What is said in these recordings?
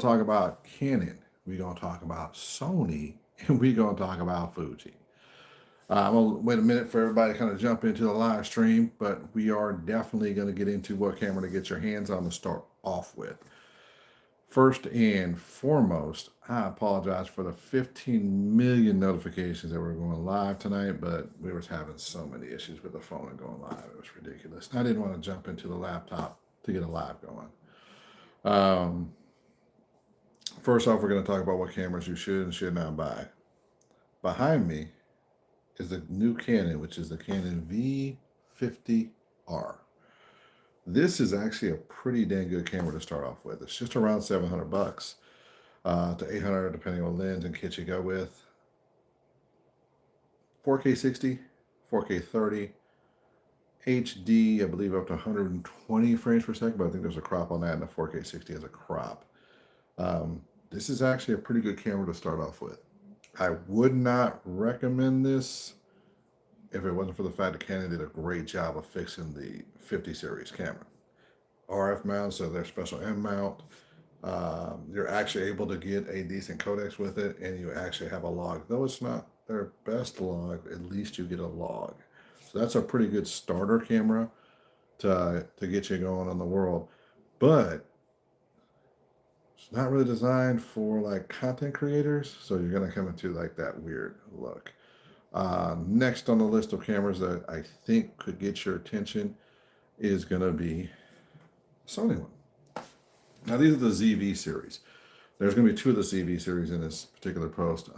talk about Canon, we're going to talk about Sony, and we're going to talk about Fuji. I'm going to wait a minute for everybody to kind of jump into the live stream, but we are definitely going to get into what camera to get your hands on to start off with. First and foremost, I apologize for the 15 million notifications that were going live tonight, but we were having so many issues with the phone and going live. It was ridiculous. I didn't want to jump into the laptop to get a live going. Um, First off, we're going to talk about what cameras you should and should not buy. Behind me is the new Canon, which is the Canon V50R. This is actually a pretty dang good camera to start off with. It's just around 700 bucks to 800 depending on lens and kit you go with. 4K 60, 4K 30, HD, I believe up to 120 frames per second, but I think there's a crop on that, and the 4K 60 has a crop. This is actually a pretty good camera to start off with. I would not recommend this if it wasn't for the fact that Canon did a great job of fixing the 50 series camera. RF mount, so their special M mount. You're actually able to get a decent codecs with it, and you actually have a log. Though it's not their best log, at least you get a log. So that's a pretty good starter camera to get you going on the world. But it's not really designed for like content creators, so you're gonna come into like that weird look. Next on the list of cameras that I think could get your attention is gonna be Sony one. Now these are the ZV series. There's gonna be two of the ZV series in this particular post.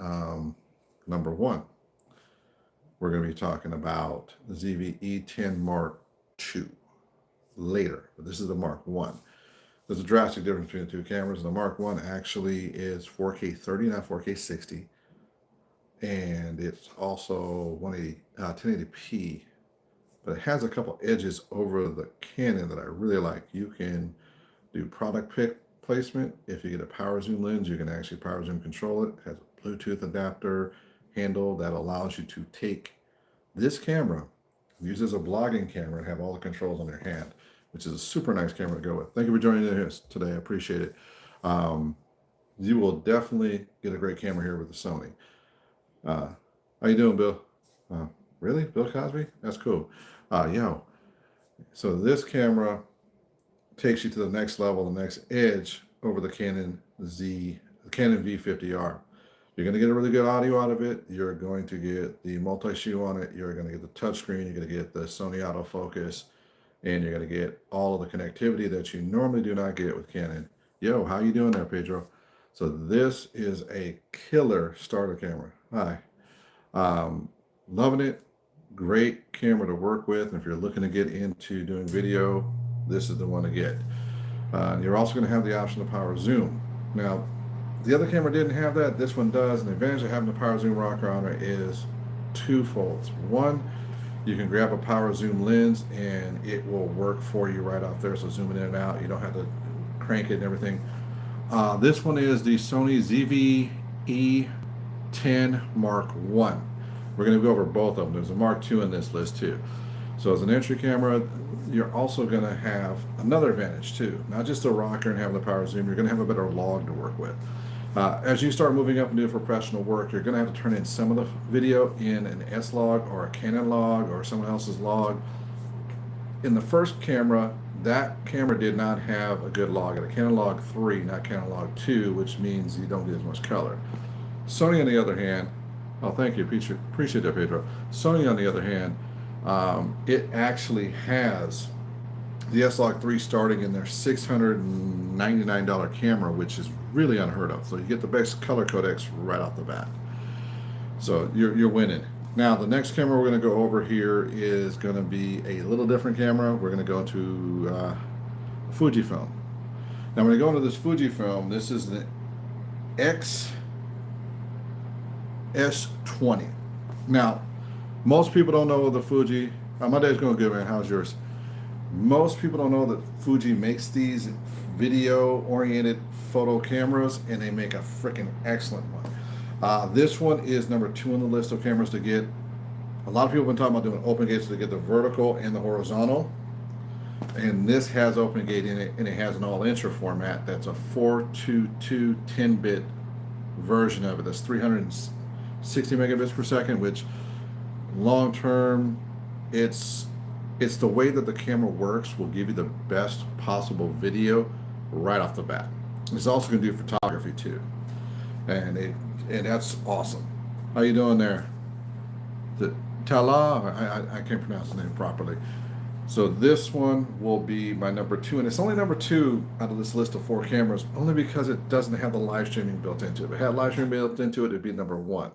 Number one, we're gonna be talking about the ZV E10 Mark II later, but this is the Mark One. There's a drastic difference between the two cameras. The Mark One actually is 4K 30, not 4K 60, and it's also 1080p, but it has a couple edges over the Canon that I really like. You can do product pick placement. If you get a power zoom lens, you can actually power zoom control it. It has a Bluetooth adapter handle that allows you to take this camera, use it as a vlogging camera, and have all the controls on your hand, which is a super nice camera to go with. Thank you for joining us today. I appreciate it. You will definitely get a great camera here with the Sony. How you doing, Bill? Really? Bill Cosby? That's cool. Yo, so this camera takes you to the next level, the next edge over the Canon V50R. You're going to get a really good audio out of it. You're going to get the multi-shoe on it. You're going to get the touchscreen. You're going to get the Sony autofocus. And you're going to get all of the connectivity that you normally do not get with Canon. Yo, how you doing there, Pedro? So this is a killer starter camera. Hi. Loving it. Great camera to work with. And if you're looking to get into doing video, this is the one to get. You're also going to have the option of power zoom. Now, the other camera didn't have that. This one does. And the advantage of having the power zoom rocker on it is twofold. One, you can grab a power zoom lens and it will work for you right off there. So zooming in and out, you don't have to crank it and everything. This one is the Sony ZV-E10 Mark I. We're going to go over both of them. There's a Mark II in this list too. So as an entry camera, you're also going to have another advantage too. Not just a rocker and having the power zoom, you're going to have a better log to work with. As you start moving up and doing professional work, you're going to have to turn in some of the video in an S log or a Canon log or someone else's log. In the first camera, that camera did not have a good log. At a Canon log 3, not Canon log 2, which means you don't get as much color. Sony, on the other hand, oh, thank you, appreciate that, Pedro. Sony, on the other hand, it actually has the S-Log 3 starting in their $699 camera, which is really unheard of. So you get the best color codecs right off the bat. So you're winning. Now the next camera we're going to go over here is going to be a little different camera. We're going to go to Fujifilm. Now when we go into this Fujifilm, this is the XS20. Now most people don't know the Fuji. My day's going good, man. How's yours? Most people don't know that Fuji makes these video-oriented photo cameras, and they make a freaking excellent one. This one is number 2 on the list of cameras to get. A lot of people have been talking about doing open gates to get the vertical and the horizontal. And this has OpenGate in it, and it has an all-intra format. That's a 422 10-bit version of it. That's 360 megabits per second, which long term, it's it's the way that the camera works will give you the best possible video right off the bat. It's also going to do photography too, and that's awesome. How you doing there? The Tala, I can't pronounce the name properly. So this one will be my number two, and it's only number two out of this list of four cameras, only because it doesn't have the live streaming built into it. If it had live streaming built into it, it'd be number one.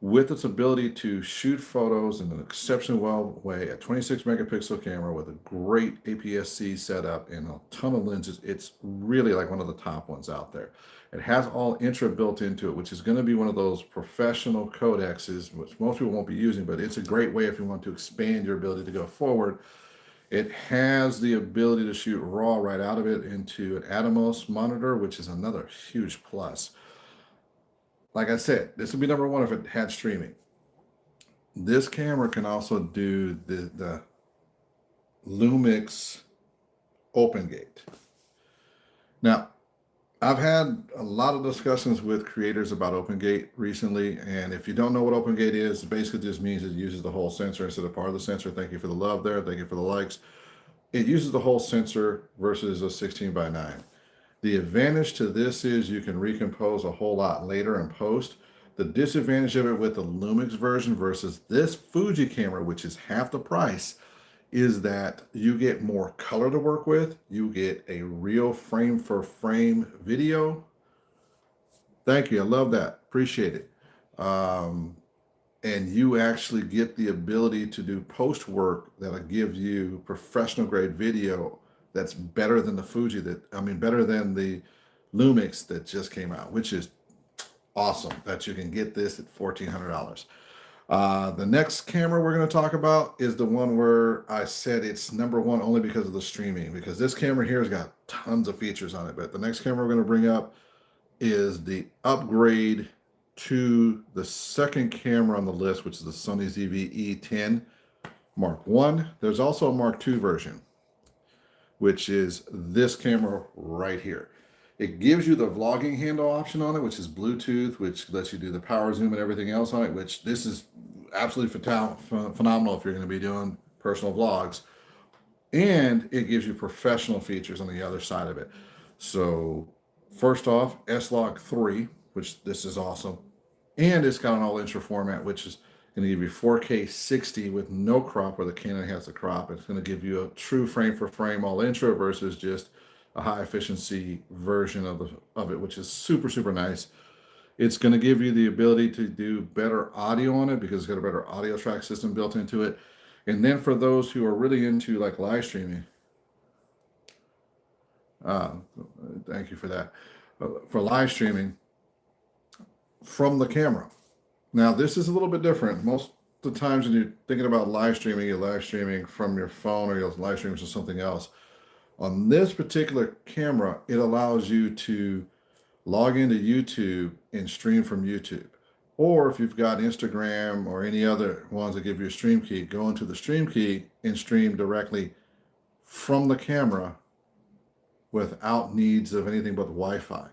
With its ability to shoot photos in an exceptionally well way, a 26 megapixel camera with a great APS-C setup and a ton of lenses, it's really like one of the top ones out there. It has all intra built into it, which is going to be one of those professional codexes, which most people won't be using, but it's a great way if you want to expand your ability to go forward. It has the ability to shoot RAW right out of it into an Atomos monitor, which is another huge plus. Like I said, this would be number one if it had streaming. This camera can also do the Lumix OpenGate. Now, I've had a lot of discussions with creators about OpenGate recently, and if you don't know what OpenGate is, it basically just means it uses the whole sensor instead of part of the sensor. Thank you for the love there. Thank you for the likes. It uses the whole sensor versus a 16:9. The advantage to this is you can recompose a whole lot later in post. The disadvantage of it with the Lumix version versus this Fuji camera, which is half the price, is that you get more color to work with. You get a real frame for frame video. Thank you. I love that. Appreciate it. And you actually get the ability to do post work that'll give you professional grade video that's better than the Fuji better than the Lumix that just came out, which is awesome that you can get this at $1,400. The next camera we're going to talk about is the one where I said it's number one only because of the streaming, because this camera here has got tons of features on it. But the next camera we're going to bring up is the upgrade to the second camera on the list, which is the Sony ZV-E10 Mark I. There's also a Mark II version, which is this camera right here. It gives you the vlogging handle option on it, which is Bluetooth, which lets you do the power zoom and everything else on it, which this is absolutely phenomenal if you're going to be doing personal vlogs. And it gives you professional features on the other side of it. So first off, S-Log 3, which this is awesome. And it's got an all-intra format, which is going to give you 4K 60 with no crop where the Canon has the crop. It's going to give you a true frame for frame all-intra versus just a high efficiency version of it, which is super, super nice. It's going to give you the ability to do better audio on it because it's got a better audio track system built into it. And then for those who are really into like live streaming, thank you for that. For live streaming from the camera. Now, this is a little bit different. Most of the times when you're thinking about live streaming, you're live streaming from your phone or you're live streaming to something else. On this particular camera, it allows you to log into YouTube and stream from YouTube. Or if you've got Instagram or any other ones that give you a stream key, go into the stream key and stream directly from the camera without needs of anything but Wi-Fi.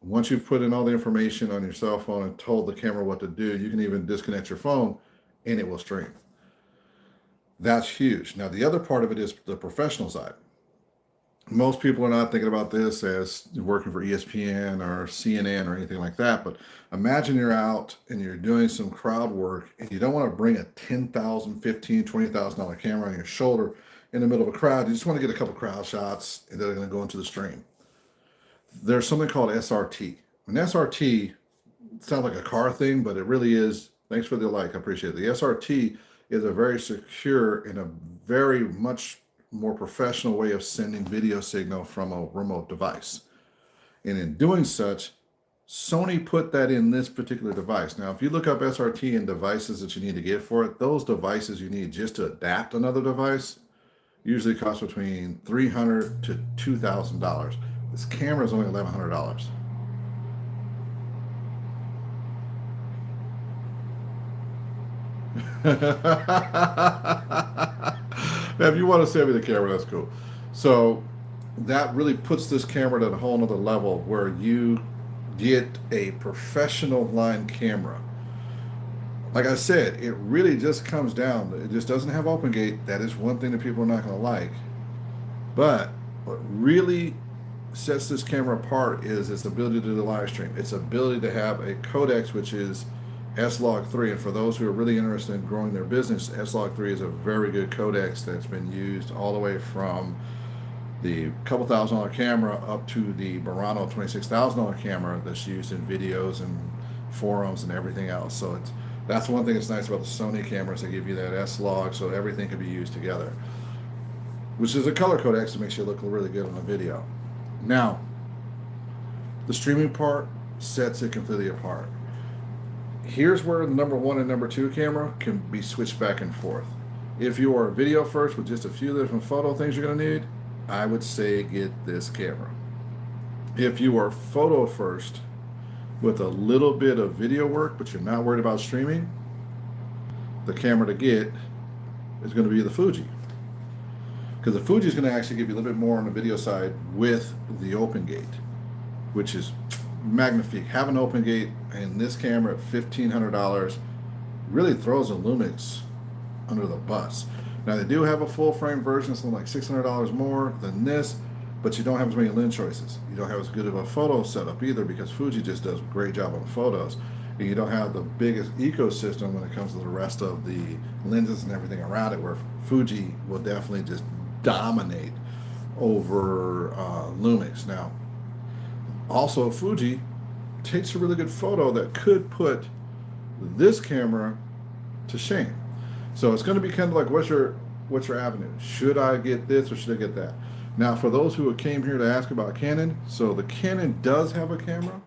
Once you've put in all the information on your cell phone and told the camera what to do, you can even disconnect your phone and it will stream. That's huge. Now, the other part of it is the professional side. Most people are not thinking about this as working for ESPN or CNN or anything like that, but imagine you're out and you're doing some crowd work and you don't want to bring a $10,000, $15,000, $20,000 camera on your shoulder in the middle of a crowd. You just want to get a couple crowd shots and they're going to go into the stream. There's something called SRT. And SRT sounds like a car thing, but it really is. Thanks for the like. I appreciate it. The SRT is a very secure and a very much more professional way of sending video signal from a remote device. And in doing such, Sony put that in this particular device. Now, if you look up SRT and devices that you need to get for it, those devices you need just to adapt another device usually cost between $300 to $2,000. This camera is only $1,100. If you want to send me the camera, that's cool. So that really puts this camera at a whole nother level where you get a professional line camera. Like I said, it really just comes down. It just doesn't have open gate. That is one thing that people are not going to like. But what really sets this camera apart is its ability to do the live stream. Its ability to have a codex, which is S-Log3. And for those who are really interested in growing their business, S-Log3 is a very good codex that's been used all the way from the couple $1,000 camera up to the Murano $26,000 camera that's used in videos and forums and everything else. So that's one thing that's nice about the Sony cameras. They give you that S-Log, so everything can be used together, which is a color codex that makes you look really good on a video. Now, the streaming part sets it completely apart. Here's where the number one and number two camera can be switched back and forth. If you are video first with just a few different photo things you're going to need, I would say get this camera. If you are photo first with a little bit of video work, but you're not worried about streaming, the camera to get is going to be the Fuji. Because the Fuji is going to actually give you a little bit more on the video side with the open gate, which is magnifique. Having open gate and this camera at $1,500 really throws the Lumix under the bus. Now they do have a full frame version, something like $600 more than this, but you don't have as many lens choices. You don't have as good of a photo setup either because Fuji just does a great job on the photos. And you don't have the biggest ecosystem when it comes to the rest of the lenses and everything around it, where Fuji will definitely just dominate over Lumix. Now, also Fuji takes a really good photo that could put this camera to shame. So it's going to be kind of like, what's your avenue? Should I get this or should I get that? Now, for those who came here to ask about Canon, so the Canon does have a camera,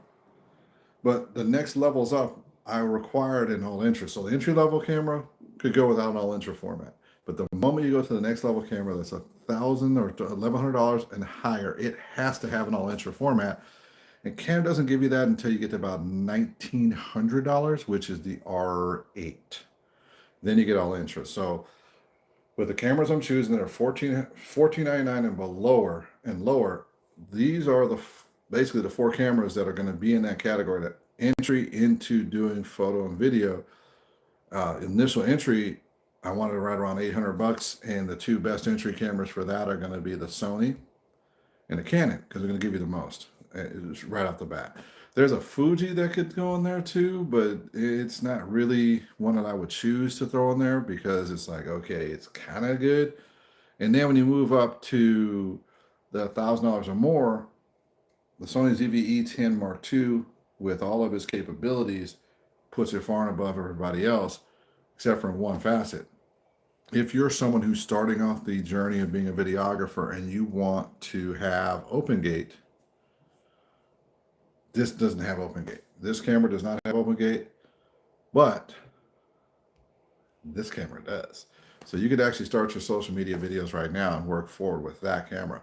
but the next levels up, I required an all-intra. So the entry-level camera could go without an all-intra format. But the moment you go to the next level camera, that's $1,000 or $1,100 and higher, it has to have an all-intra format. And Canon doesn't give you that until you get to about $1,900, which is the R8. Then you get all intra. So with the cameras I'm choosing that are $1,499 and lower, these are basically the four cameras that are going to be in that category. That entry into doing photo and video. Initial entry, I wanted right around $800, and the two best entry cameras for that are going to be the Sony and the Canon because they're going to give you the most right off the bat. There's a Fuji that could go in there too, but it's not really one that I would choose to throw in there because it's like, okay, it's kind of good. And then when you move up to the $1,000 or more, the Sony ZV-E10 Mark II with all of its capabilities puts it far and above everybody else, except for one facet. If you're someone who's starting off the journey of being a videographer and you want to have open gate, this doesn't have open gate. This camera does not have open gate, but this camera does. So you could actually start your social media videos right now and work forward with that camera.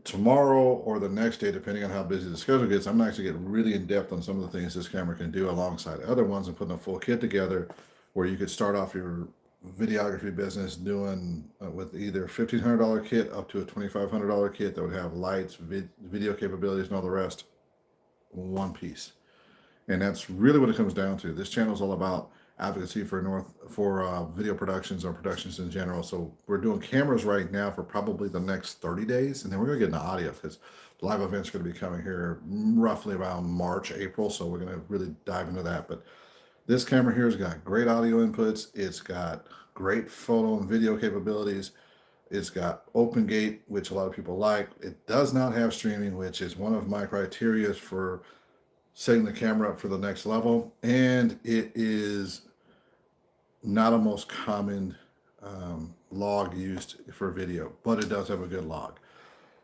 Tomorrow or the next day, depending on how busy the schedule gets, I'm actually getting really in depth on some of the things this camera can do alongside other ones and putting a full kit together where you could start off your videography business doing with either $1,500 kit up to a $2,500 kit that would have lights, video capabilities, and all the rest, one piece. And that's really what it comes down to. This channel is all about advocacy for video productions or productions in general. So we're doing cameras right now for probably the next 30 days, and then we're going to get into audio because live events are going to be coming here roughly around March, April. So we're going to really dive into that. But this camera here has got great audio inputs. It's got great photo and video capabilities. It's got open gate, which a lot of people like. It does not have streaming, which is one of my criteria for setting the camera up for the next level. And it is not a most common log used for video, but it does have a good log.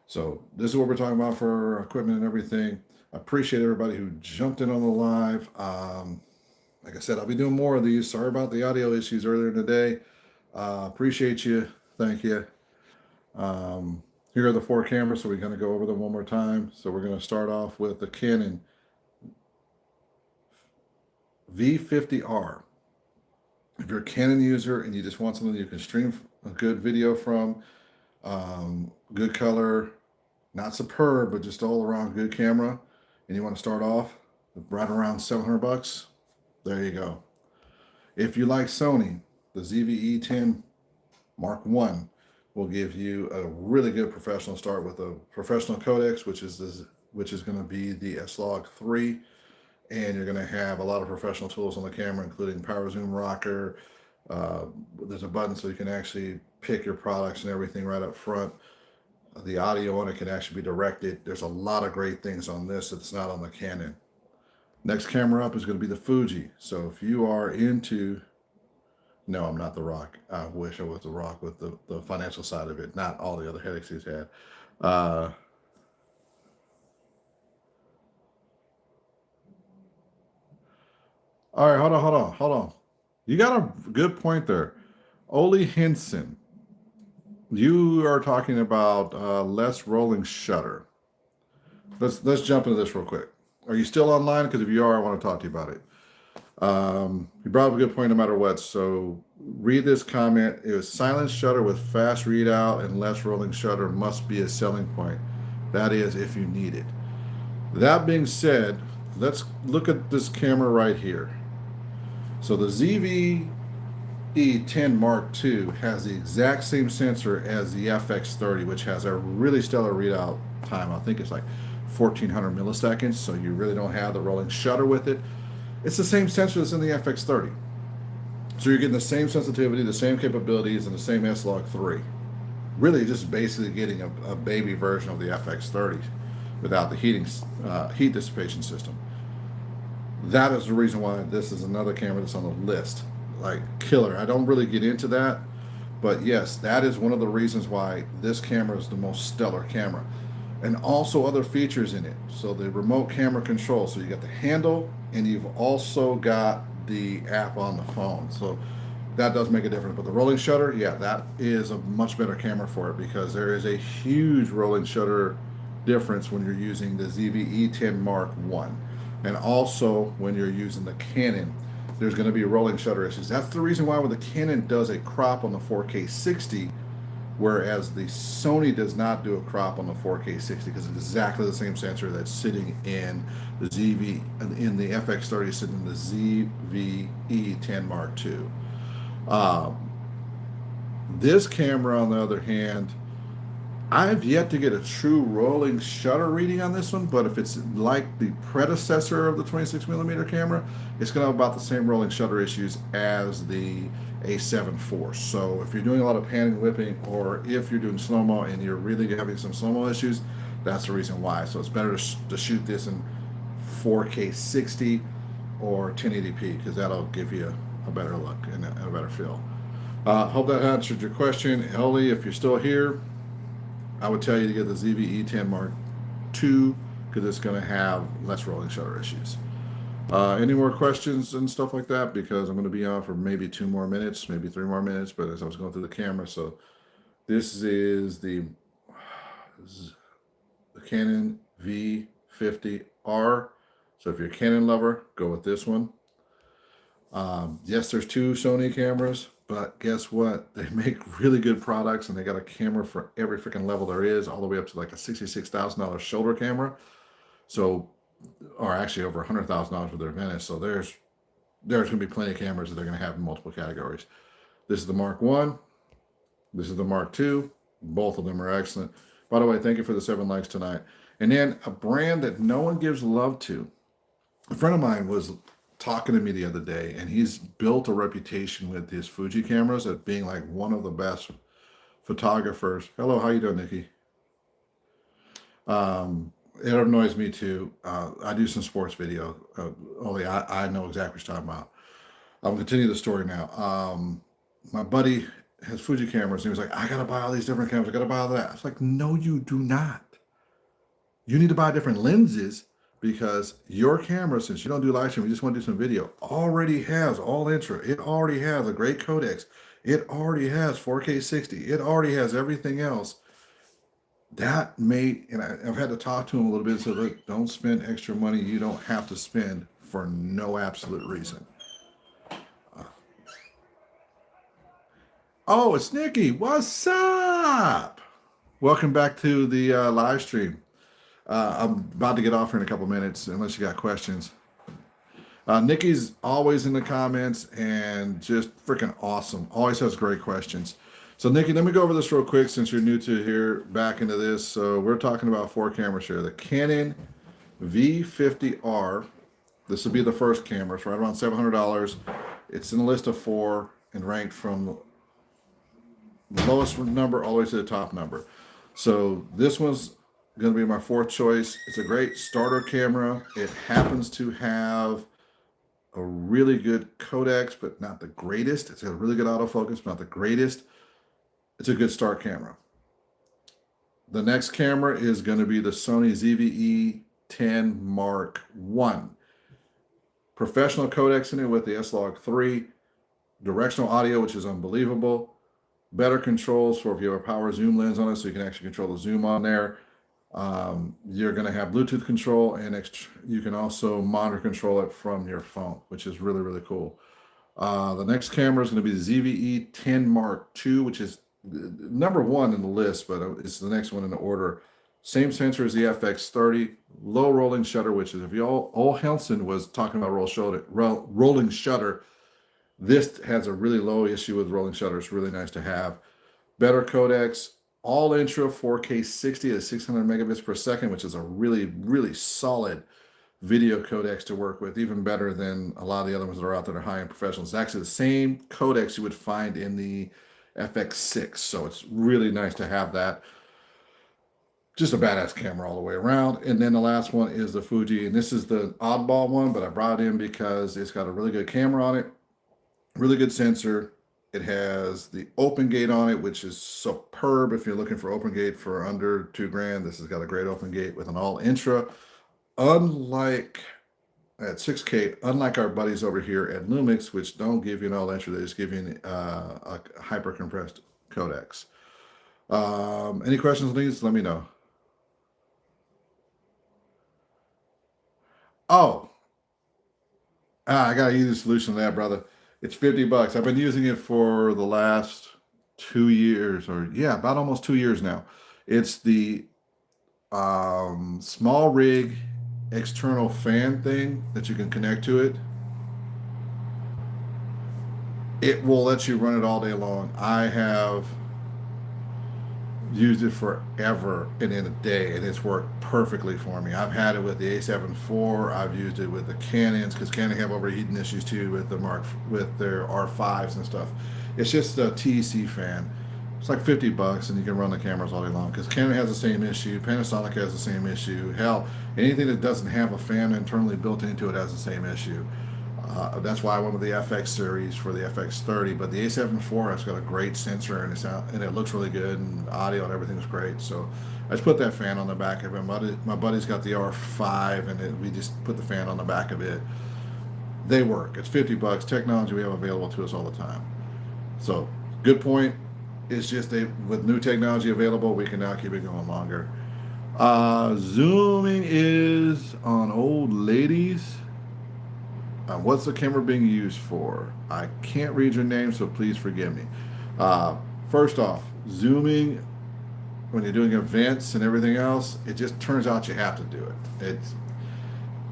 So this is what we're talking about for equipment and everything. I appreciate everybody who jumped in on the live. Like I said, I'll be doing more of these. Sorry about the audio issues earlier today. Appreciate you. Thank you. Here are the four cameras, so we're going to go over them one more time. So we're going to start off with the Canon V50R. If you're a Canon user and you just want something you can stream a good video from. Good color, not superb, but just all around good camera. And you want to start off right around 700 bucks. There you go. If you like Sony, the ZV-E10 Mark I will give you a really good professional start with a professional codex, which is going to be the S-Log 3, and you're going to have a lot of professional tools on the camera, including power zoom rocker. There's a button so you can actually pick your products and everything right up front. The audio on it can actually be directed. There's a lot of great things on this that's not on the Canon. Next camera up is going to be the Fuji. So if you are into, no, I'm not The Rock. I wish I was The Rock with the financial side of it, not all the other headaches he's had. All right, hold on. You got a good point there. Ole Henson, you are talking about less rolling shutter. Let's jump into this real quick. Are you still online? Because if you are, I want to talk to you about it. You brought up a good point no matter what. So read this comment. It was silent shutter with fast readout and less rolling shutter must be a selling point. That is, if you need it. That being said, let's look at this camera right here. So the ZV-E10 Mark II has the exact same sensor as the FX30, which has a really stellar readout time. I think it's like 1400 milliseconds, so you really don't have the rolling shutter with it. It's the same sensor that's in the FX30. So you're getting the same sensitivity, the same capabilities, and the same S-Log 3. Really just basically getting a baby version of the FX30 without the heat dissipation system. That is the reason why this is another camera that's on the list. Like killer. I don't really get into that, but yes, that is one of the reasons why this camera is the most stellar camera. And also other features in it. So the remote camera control. So you got the handle, and you've also got the app on the phone. So that does make a difference. But the rolling shutter, yeah, that is a much better camera for it because there is a huge rolling shutter difference when you're using the ZV-E10 Mark I. And also when you're using the Canon, there's going to be rolling shutter issues. That's the reason why when the Canon does a crop on the 4K 60, whereas the Sony does not do a crop on the 4K 60 because it's exactly the same sensor that's sitting in the FX30, sitting in the ZV-E10 Mark II. This camera, on the other hand, I've yet to get a true rolling shutter reading on this one, but if it's like the predecessor of the 26mm camera, it's going to have about the same rolling shutter issues as the A7 IV. So if you're doing a lot of panning, whipping, or if you're doing slow-mo and you're really having some slow-mo issues, that's the reason why. So it's better to shoot this in 4K 60 or 1080p because that'll give you a better look and a better feel. Hope that answered your question. Ellie, if you're still here, I would tell you to get the ZV-E10 Mark II because it's going to have less rolling shutter issues. Any more questions and stuff like that? Because I'm going to be on for maybe 2 more minutes, maybe 3 more minutes, but as I was going through the camera. So this is the Canon V50R. So if you're a Canon lover, go with this one. Yes, there's 2 Sony cameras, but guess what? They make really good products, and they got a camera for every freaking level there is, all the way up to like a $66,000 shoulder camera. So, or actually over $100,000 for their Venice. So there's going to be plenty of cameras that they're going to have in multiple categories. This is the Mark I. This is the Mark II. Both of them are excellent. By the way, thank you for the 7 likes tonight. And then a brand that no one gives love to. A friend of mine was talking to me the other day, and he's built a reputation with his Fuji cameras at being like one of the best photographers. Hello, how you doing, Nikki? It annoys me too. I do some sports video. Only I know exactly what you're talking about. I'll continue the story now. My buddy has Fuji cameras, and he was like, I gotta buy all these different cameras. I gotta buy all that. I was like, no, you do not. You need to buy different lenses because your camera, since you don't do live stream, you just want to do some video, already has all Intra. It already has a great codecs. It already has 4K 60. It already has everything else. That and I've had to talk to him a little bit and say, look, don't spend extra money you don't have to spend for no absolute reason. Oh, it's Nikki. What's up? Welcome back to the live stream. I'm about to get off here in a couple minutes, unless you got questions. Nikki's always in the comments and just freaking awesome. Always has great questions. So, Nikki, let me go over this real quick since you're new to here, back into this. So, we're talking about four cameras here. The Canon V50R. This will be the first camera. It's right around $700. It's in the list of four and ranked from the lowest number all the way to the top number. So this one's going to be my fourth choice. It's a great starter camera. It happens to have a really good codex, but not the greatest. It's got a really good autofocus, but not the greatest. It's a good start camera. The next camera is going to be the Sony ZV-E10 Mark I. Professional codex in it with the S-Log 3. Directional audio, which is unbelievable. Better controls for if you have a power zoom lens on it, so you can actually control the zoom on there. You're going to have Bluetooth control, and you can also monitor control it from your phone, which is really, really cool. The next camera is going to be the ZV-E10 Mark II, which is number one in the list, but it's the next one in the order. Same sensor as the FX30, low rolling shutter, which is if you all Helson was talking about rolling shutter. This has a really low issue with rolling shutter. It's really nice to have. Better codecs, all intro 4K 60 to 600 megabits per second, which is a really, really solid video codecs to work with, even better than a lot of the other ones that are out there that are high-end professionals. It's actually the same codecs you would find in the FX6, so it's really nice to have that. Just a badass camera all the way around. And then the last one is the Fuji, and this is the oddball one, but I brought it in because it's got a really good camera on it, really good sensor. It has the open gate on it, which is superb if you're looking for open gate for under $2,000. This has got a great open gate with an all intra. Unlike at 6K, unlike our buddies over here at Lumix, which don't give you an all intra, they just give you a hyper compressed codecs. Any questions on these? Let me know. Oh, I got an easy solution to that, brother. It's $50. I've been using it for the last 2 years, or yeah, about almost 2 years now. It's the small rig external fan thing that you can connect to it. It will let you run it all day long. I have used it forever and in a day, and it's worked perfectly for me. I've had it with the A7 IV. I've used it with the Canons, because Canon have overheating issues too with with their R5s and stuff. It's just a TEC fan. It's like $50, and you can run the cameras all day long, because Canon has the same issue. Panasonic has the same issue. Hell, anything that doesn't have a fan internally built into it has the same issue. That's why I went with the FX series for the FX30, but the A7 IV has got a great sensor, and it looks really good, and audio and everything's great. So I just put that fan on the back of it. My buddy's got the R5, and we just put the fan on the back of it. They work. It's $50. Technology we have available to us all the time. So good point. It's just with new technology available, we can now keep it going longer. Zooming is on old ladies. What's the camera being used for? I can't read your name, so please forgive me. First off, zooming, when you're doing events and everything else, it just turns out you have to do it.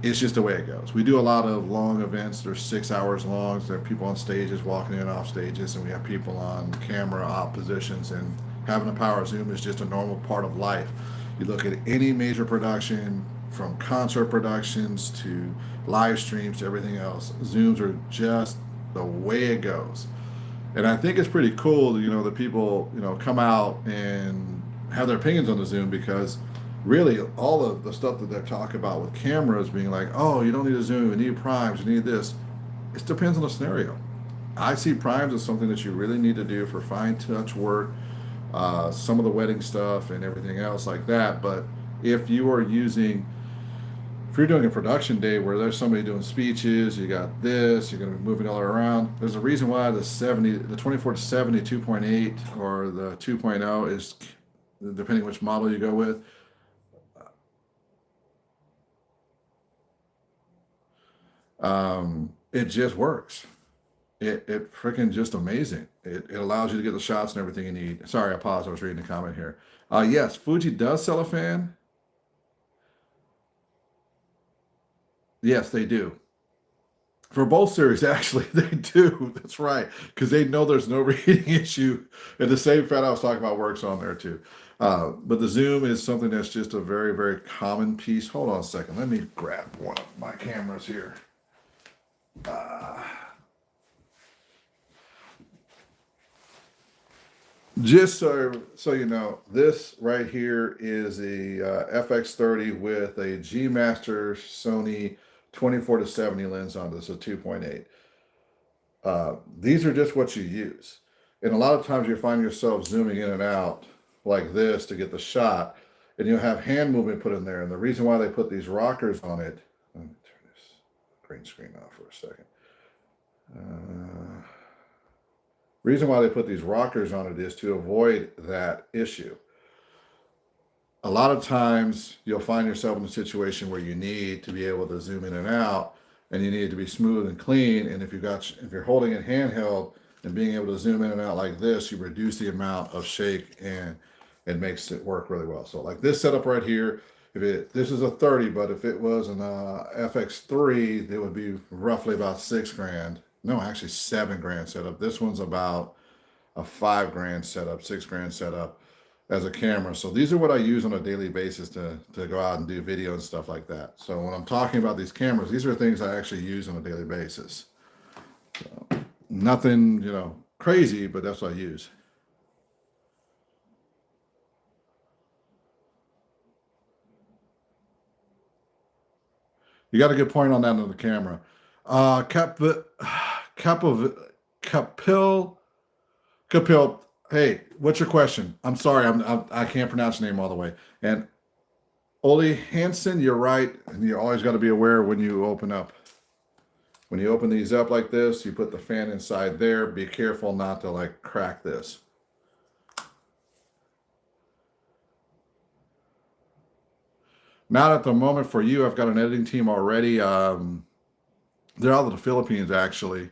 It's just the way it goes. We do a lot of long events. They're 6 hours long. So there are people on stages, walking in and off stages, and we have people on camera op positions, and having a power zoom is just a normal part of life. You look at any major production, from concert productions to live streams to everything else, zooms are just the way it goes. And I think it's pretty cool, that people, come out and have their opinions on the zoom, because really all of the stuff that they talk about with cameras being like, oh, you don't need a zoom, you need primes, you need this. It depends on the scenario. I see primes as something that you really need to do for fine touch work, some of the wedding stuff and everything else like that. But if you're doing a production day where there's somebody doing speeches, you got this, you're going to be moving all around. There's a reason why the 24 to 70 2.8 or the 2.0 is, depending which model you go with. It just works. it freaking just amazing. It allows you to get the shots and everything you need. Sorry, I paused. I was reading the comment here. Yes, Fuji does sell a fan. Yes, they do. For both series, actually, they do. That's right, because they know there's no reheating issue, and the same fan I was talking about works on there too. But the zoom is something that's just a very, very common piece. Hold on a second. Let me grab one of my cameras here. Uh, just so you know, this right here is a FX30 with a G Master Sony 24 to 70 lens on this, a 2.8. These are just what you use. And a lot of times you find yourself zooming in and out like this to get the shot, and you'll have hand movement put in there. And the reason why they put these rockers on it, let me turn this green screen off for a second. Reason why they put these rockers on it is to avoid that issue. A lot of times you'll find yourself in a situation where you need to be able to zoom in and out, and you need it to be smooth and clean. And if you're holding it handheld and being able to zoom in and out like this, you reduce the amount of shake, and it makes it work really well. So like this setup right here, this is a 30, but if it was an FX3, it would be roughly about $6 grand. No, actually $7 grand setup. This one's about a $5 grand setup, $6 grand setup as a camera. So these are what I use on a daily basis to go out and do video and stuff like that. So when I'm talking about these cameras, these are things I actually use on a daily basis. So, nothing, crazy, but that's what I use. You got a good point on that on the camera. Cap, Capil, Capil. Hey, what's your question? I'm sorry, I can't pronounce your name all the way. And Ole Hansen, you're right, and you always got to be aware when you open up. When you open these up like this, you put the fan inside there. Be careful not to like crack this. Not at the moment for you. I've got an editing team already. They're out of the Philippines, actually.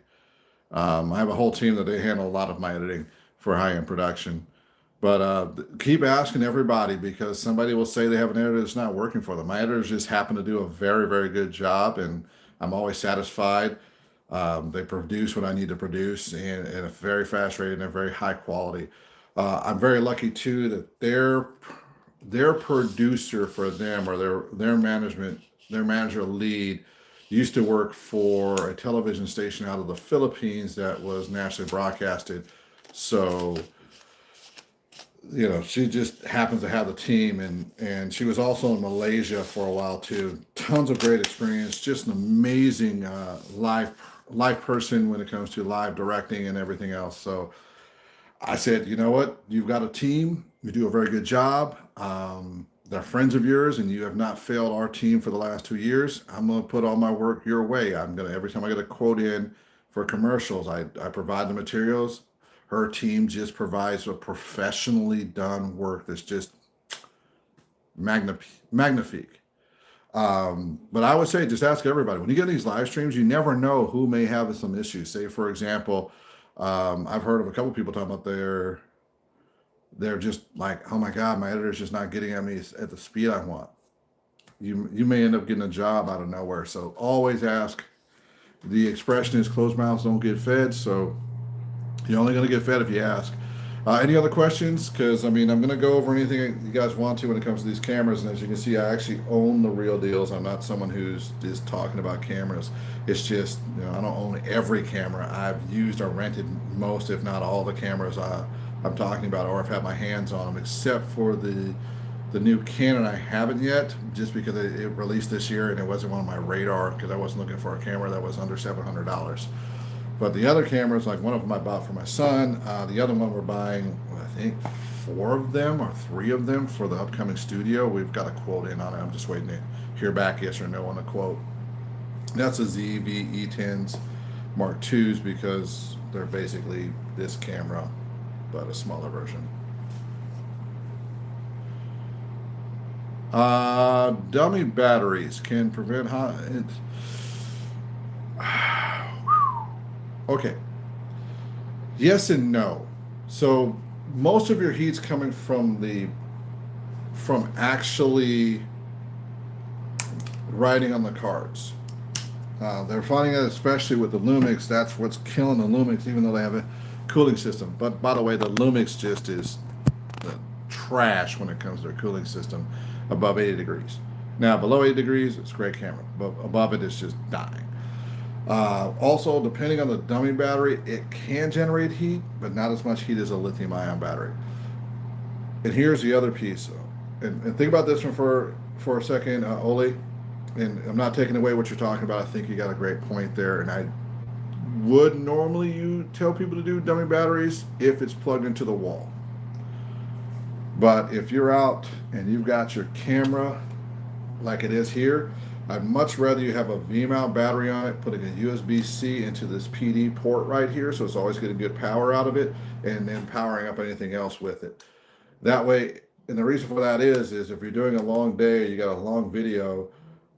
I have a whole team that they handle a lot of my editing for high-end production. But keep asking everybody, because somebody will say they have an editor that's not working for them. My editors just happen to do a very, very good job, and I'm always satisfied. They produce what I need to produce, and at a very fast rate and a very high quality. I'm very lucky too that their producer for them, or their manager lead, used to work for a television station out of the Philippines that was nationally broadcasted. So, she just happens to have the team, and she was also in Malaysia for a while too. Tons of great experience, just an amazing live person when it comes to live directing and everything else. So I said, you know what? You've got a team. You do a very good job. They're friends of yours, and you have not failed our team for the last 2 years. I'm going to put all my work your way. Every time I get a quote in for commercials, I provide the materials. Her team just provides a professionally done work that's just magnifique. But I would say, just ask everybody. When you get these live streams, you never know who may have some issues. Say, for example, I've heard of a couple people talking about they're just like, oh my God, my editor's just not getting at me at the speed I want. You may end up getting a job out of nowhere. So always ask. The expression is closed mouths don't get fed. So you're only going to get fed if you ask. Any other questions? Because I'm going to go over anything you guys want to when it comes to these cameras. And as you can see, I actually own the real deals. I'm not someone who's just talking about cameras. It's just, I don't own every camera. I've used or rented most, if not all, the cameras I'm talking about, or I've had my hands on them, except for the new Canon. I haven't yet, just because it released this year and it wasn't on my radar, because I wasn't looking for a camera that was under $700. But the other cameras, like one of them I bought for my son, the other one we're buying, I think 4 of them or 3 of them for the upcoming studio. We've got a quote in on it. I'm just waiting to hear back yes or no on the quote. That's a ZV E10s Mark IIs, because they're basically this camera, but a smaller version. Dummy batteries can prevent hot. Okay, Yes and no. So most of your heat's coming from actually writing on the cards. They're finding that especially with the Lumix, that's what's killing the Lumix, even though they have a cooling system. But by the way, the Lumix just is the trash when it comes to a cooling system above 80 degrees. Now, below 80 degrees, it's a great camera, but above it, it's just dying. Also, depending on the dummy battery, it can generate heat, but not as much heat as a lithium ion battery. And here's the other piece. And think about this one for a second, Oli. And I'm not taking away what you're talking about. I think you got a great point there. And I would normally you tell people to do dummy batteries if it's plugged into the wall. But if you're out and you've got your camera like it is here, I'd much rather you have a V-mount battery on it, putting a USB-C into this PD port right here, so it's always getting good power out of it, and then powering up anything else with it. That way, and the reason for that is if you're doing a long day, you got a long video,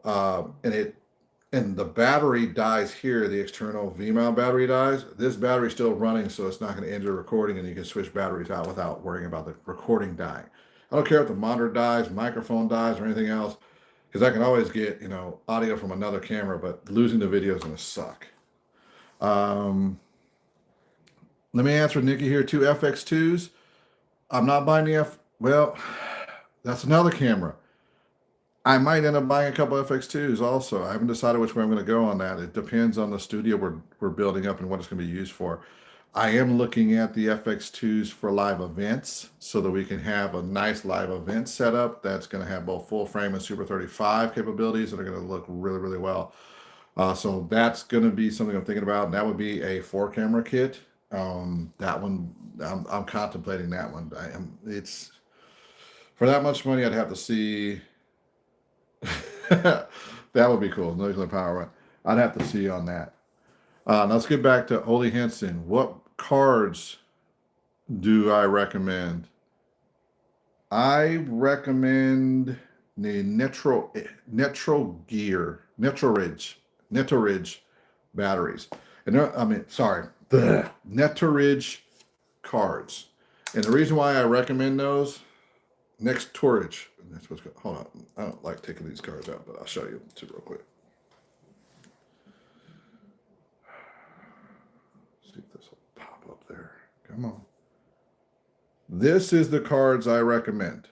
and the battery dies here, the external V-mount battery dies, this battery's still running, so it's not going to end your recording, and you can switch batteries out without worrying about the recording dying. I don't care if the monitor dies, microphone dies, or anything else, because I can always get audio from another camera, but losing the video is going to suck. Um, Let me answer Nikki here. 2 FX2s. I'm not buying the well, that's another camera. I might end up buying a couple FX2s also. I haven't decided which way I'm going to go on that. It depends on the studio we're building up and what it's going to be used for. I am looking at the FX2s for live events so that we can have a nice live event setup that's going to have both full frame and Super 35 capabilities that are going to look really, really well. So that's going to be something I'm thinking about. And that would be a 4-camera kit. That one, I'm contemplating that one. It's for that much money, I'd have to see. That would be cool. Nuclear power one. I'd have to see on that. Now let's get back to Ole Henson. What cards do I recommend? I recommend the Netro Ridge batteries. The Netro cards. And the reason why I recommend those, next Torridge. That's what's going. Hold on. I don't like taking these cards out, but I'll show you too real quick. See if this will pop up there. Come on. This is the cards I recommend.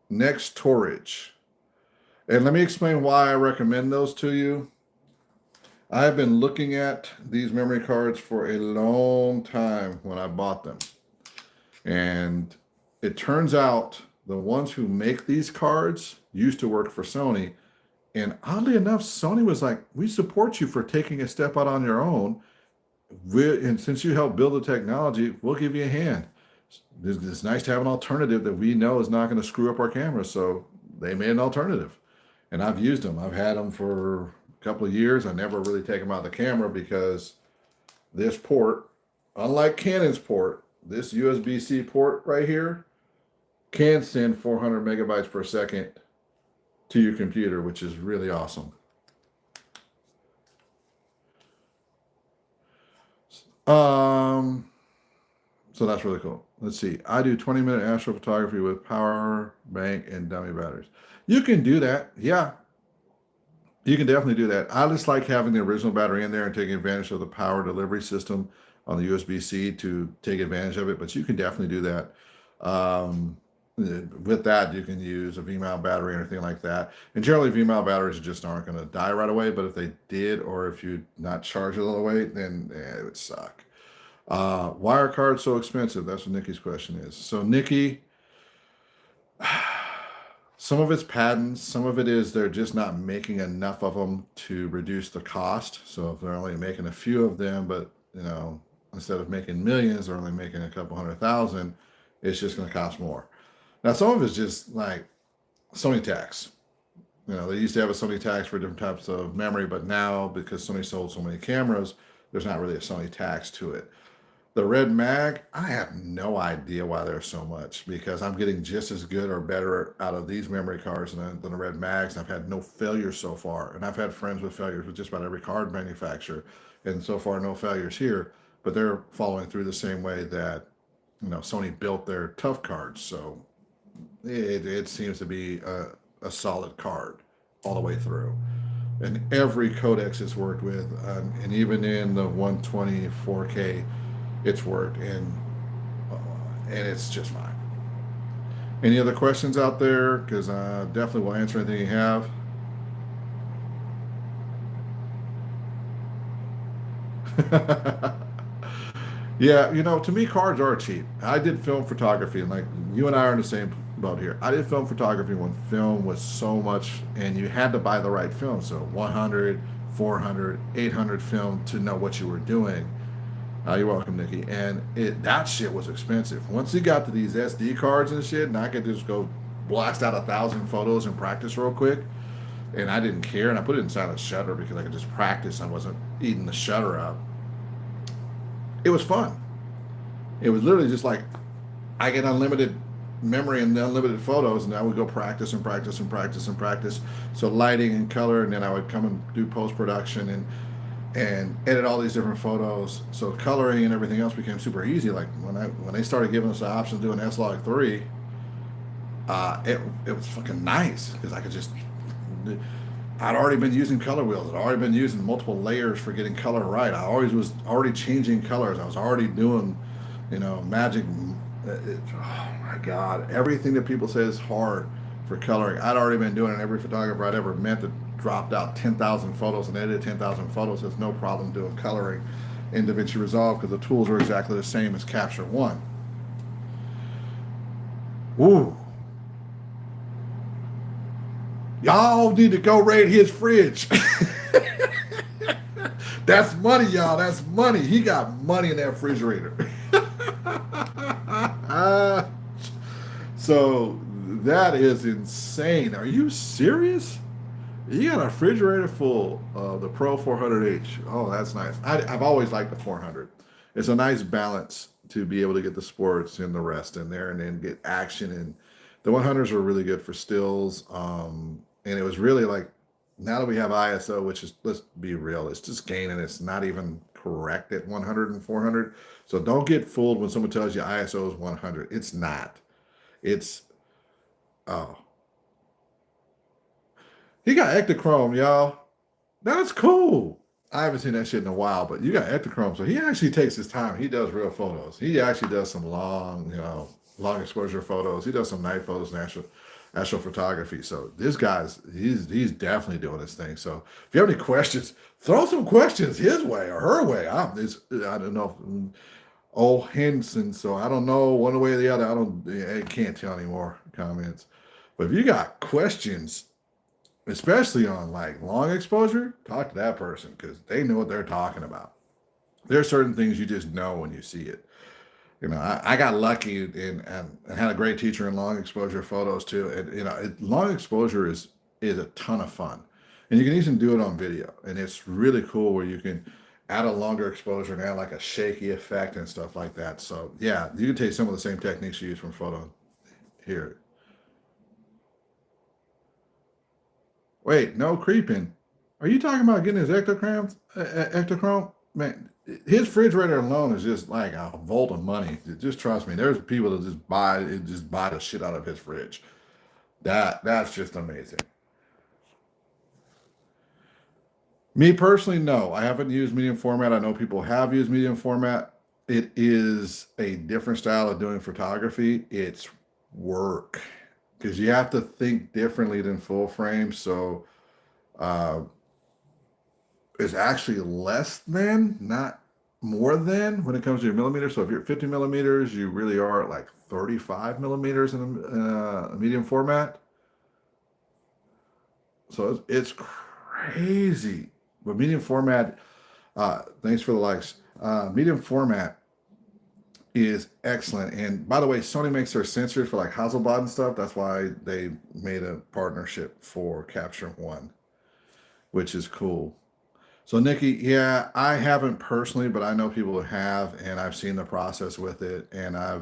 Next Torridge. And let me explain why I recommend those to you. I've been looking at these memory cards for a long time when I bought them. And it turns out the ones who make these cards used to work for Sony. And oddly enough, Sony was like, we support you for taking a step out on your own. And since you helped build the technology, we'll give you a hand. It's nice to have an alternative that we know is not going to screw up our camera. So they made an alternative. And I've used them. I've had them for a couple of years. I never really take them out of the camera because this port, unlike Canon's port, this USB-C port right here can send 400 megabytes per second to your computer, which is really awesome. So that's really cool. Let's see. I do 20-minute astrophotography with power bank and dummy batteries. You can do that. Yeah, you can definitely do that. I just like having the original battery in there and taking advantage of the power delivery system on the USB-C to take advantage of it, but you can definitely do that. With that, you can use a V-mount battery or anything like that. And generally, V-mount batteries just aren't going to die right away, but if they did, or if you not charge it all the way, then it would suck. Why are cards so expensive? That's what Nikki's question is. So Nikki, some of it's patents, some of it is they're just not making enough of them to reduce the cost. So if they're only making a few of them, but instead of making millions, they're only making a couple 100,000, it's just going to cost more. Now, some of it's just like Sony tax. They used to have a Sony tax for different types of memory, but now because Sony sold so many cameras, there's not really a Sony tax to it. The red mag, I have no idea why there's so much, because I'm getting just as good or better out of these memory cards than the red mags. And I've had no failures so far. And I've had friends with failures with just about every card manufacturer. And so far, no failures here. But they're following through the same way that, Sony built their tough cards. So it seems to be a solid card all the way through. And every codex it's worked with, and even in the 120 4K, it's worked, and it's just fine. Any other questions out there? Because I definitely will answer anything you have. Yeah, to me, cards are cheap. I did film photography, and like you and I are in the same boat here. I did film photography when film was so much, and you had to buy the right film. So 100, 400, 800 film to know what you were doing. You're welcome, Nikki. And that shit was expensive. Once you got to these SD cards and shit, and I could just go blast out 1,000 photos and practice real quick, and I didn't care, and I put it inside a shutter because I could just practice. I wasn't eating the shutter up. It was fun. It was literally just like I get unlimited memory and unlimited photos, and I would go practice and practice and practice and practice. So lighting and color, and then I would come and do post production and edit all these different photos. So coloring and everything else became super easy. Like when they started giving us the option to do an S-Log 3, it was fucking nice because I could just. I'd already been using color wheels. I'd already been using multiple layers for getting color right. I always was already changing colors. I was already doing, magic. Oh my God, everything that people say is hard for coloring, I'd already been doing it. Every photographer I'd ever met that dropped out 10,000 photos and edited 10,000 photos has no problem doing coloring in DaVinci Resolve because the tools are exactly the same as Capture One. Ooh. Y'all need to go raid his fridge. That's money, y'all. That's money. He got money in that refrigerator. So that is insane. Are you serious? You got a refrigerator full of the Pro 400H. Oh, that's nice. I've always liked the 400. It's a nice balance to be able to get the sports and the rest in there and then get action. And the 100s are really good for stills. And it was really like, now that we have ISO, which is, let's be real, it's just gaining. It's not even correct at 100 and 400. So don't get fooled when someone tells you ISO is 100. It's not. It's, oh. He got Ektachrome, y'all. That's cool. I haven't seen that shit in a while, but you got Ektachrome. So he actually takes his time. He does real photos. He actually does some long, long exposure photos. He does some night photos and astrophotography. So this guy's he's definitely doing his thing. So if you have any questions, throw some questions his way or her way. I don't know. Oh, Henson. So I don't know one way or the other. I can't tell anymore comments. But if you got questions, especially on like long exposure, talk to that person because they know what they're talking about. There are certain things you just know when you see it. I got lucky and had a great teacher in long exposure photos too. And long exposure is a ton of fun, and you can even do it on video. And it's really cool where you can add a longer exposure and add like a shaky effect and stuff like that. So yeah, you can take some of the same techniques you use from photo here. Wait, no creeping. Are you talking about getting his Ektachrome? Man, his refrigerator alone is just like a vault of money. Just trust me. There's people that just buy the shit out of his fridge. That's just amazing. Me personally, no. I haven't used medium format. I know people have used medium format. It is a different style of doing photography. It's work because you have to think differently than full frame. So uh, it's actually less than, not more than, when it comes to your millimeters. So if you're at 50 millimeters, you really are at like 35 millimeters in a medium format. So it's crazy. But medium format, thanks for the likes. Medium format is excellent. And by the way, Sony makes their sensors for like Hasselblad and stuff. That's why they made a partnership for Capture One, which is cool. So Nikki, yeah, I haven't personally, but I know people who have, and I've seen the process with it, and I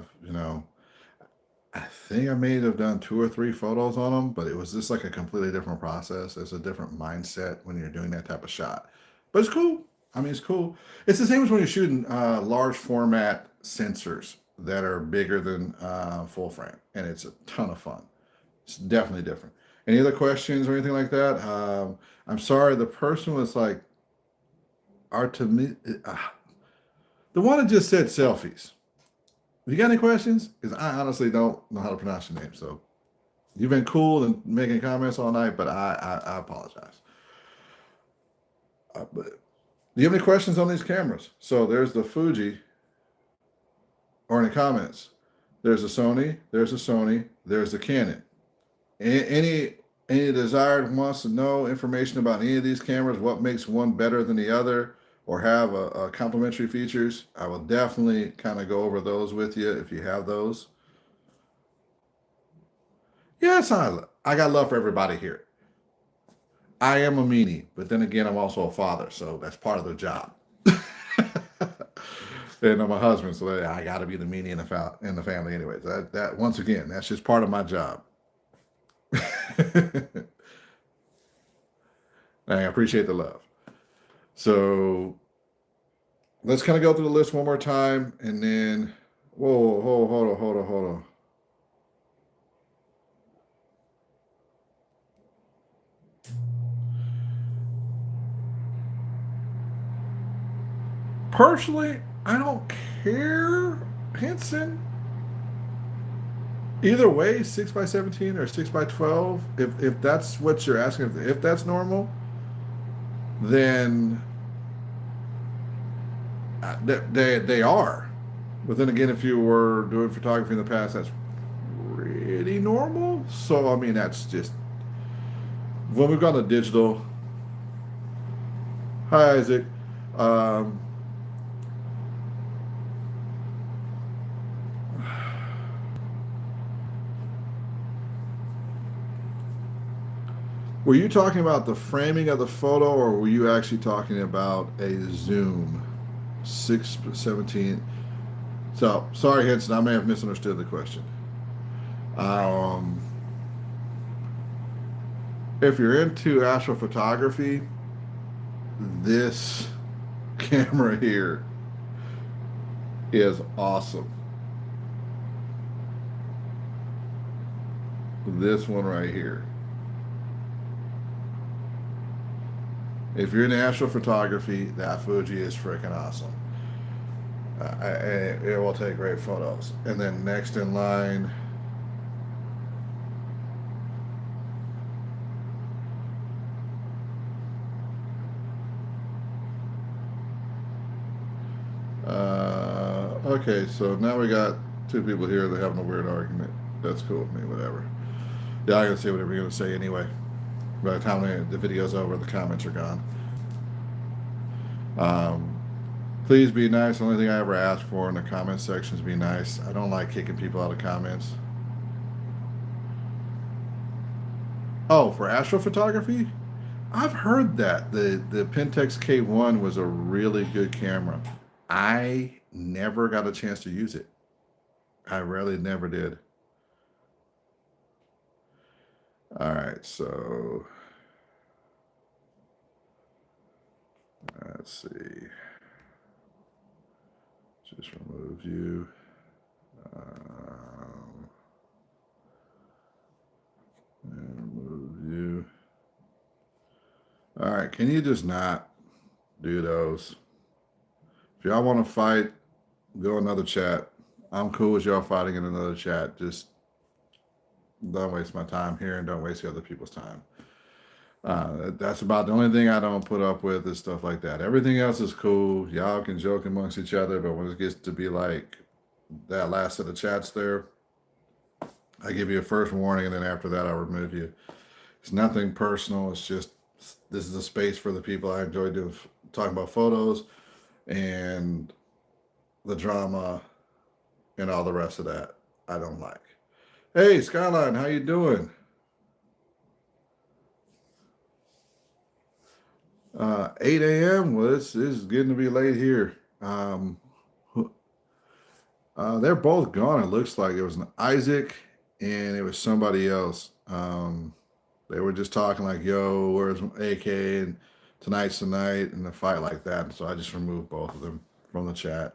think I may have done 2 or 3 photos on them, but it was just like a completely different process. It's a different mindset when you're doing that type of shot. But it's cool. I mean, it's cool. It's the same as when you're shooting large format sensors that are bigger than full frame, and it's a ton of fun. It's definitely different. Any other questions or anything like that? I'm sorry, the person was like, Artemi- uh, the one that just said selfies. You got any questions? Because I honestly don't know how to pronounce your name. So you've been cool and making comments all night, but I apologize. But do you have any questions on these cameras? So there's the Fuji, or in the comments, there's a Sony, there's the Canon. Any desired wants to know information about any of these cameras, what makes one better than the other, or have a complementary features, I will definitely kind of go over those with you if you have those. Yes, I got love for everybody here. I am a meanie, but then again, I'm also a father, so that's part of the job. And I'm a husband, so I got to be the meanie in the family, anyways. That once again, that's just part of my job. I appreciate the love. So let's kind of go through the list one more time, and then hold on. Personally, I don't care, Henson. Either way, 6x17 or 6x12. If that's what you're asking, if that's normal, then they are. But then again, if you were doing photography in the past, that's pretty normal. So I mean, that's just when we've gone to digital. Hi, Isaac. Um, were you talking about the framing of the photo, or were you actually talking about a zoom 617? So sorry, Henson, I may have misunderstood the question. Um, if you're into astrophotography, this camera here is awesome. This one right here. If you're into astrophotography, that Fuji is freaking awesome. It will take great photos. And then next in line, okay, so now we got 2 people here that are having a weird argument. That's cool with me, whatever. Yeah, I gotta say whatever you're gonna say anyway. By the time the video's over, the comments are gone. Um, please be nice. The only thing I ever ask for in the comment section is be nice. I don't like kicking people out of comments. Oh, for astrophotography? I've heard that the Pentax K1 was a really good camera. I never got a chance to use it. I really never did. All right, so let's see. Just remove you. And remove you. All right, can you just not do those? If y'all want to fight, go another chat. I'm cool with y'all fighting in another chat. Just don't waste my time here and don't waste the other people's time. That's about the only thing I don't put up with is stuff like that. Everything else is cool. Y'all can joke amongst each other, but when it gets to be like that last set of chats there, I give you a first warning, and then after that, I'll remove you. It's nothing personal. It's just this is a space for the people I enjoy doing talking about photos and the drama and all the rest of that I don't like. Hey, Skyline, how you doing? 8 a.m. Well, it's getting to be late here. They're both gone. It looks like it was an Isaac and it was somebody else. They were just talking like, "Yo, where's AK?" and tonight's the night, and a fight like that. So I just removed both of them from the chat.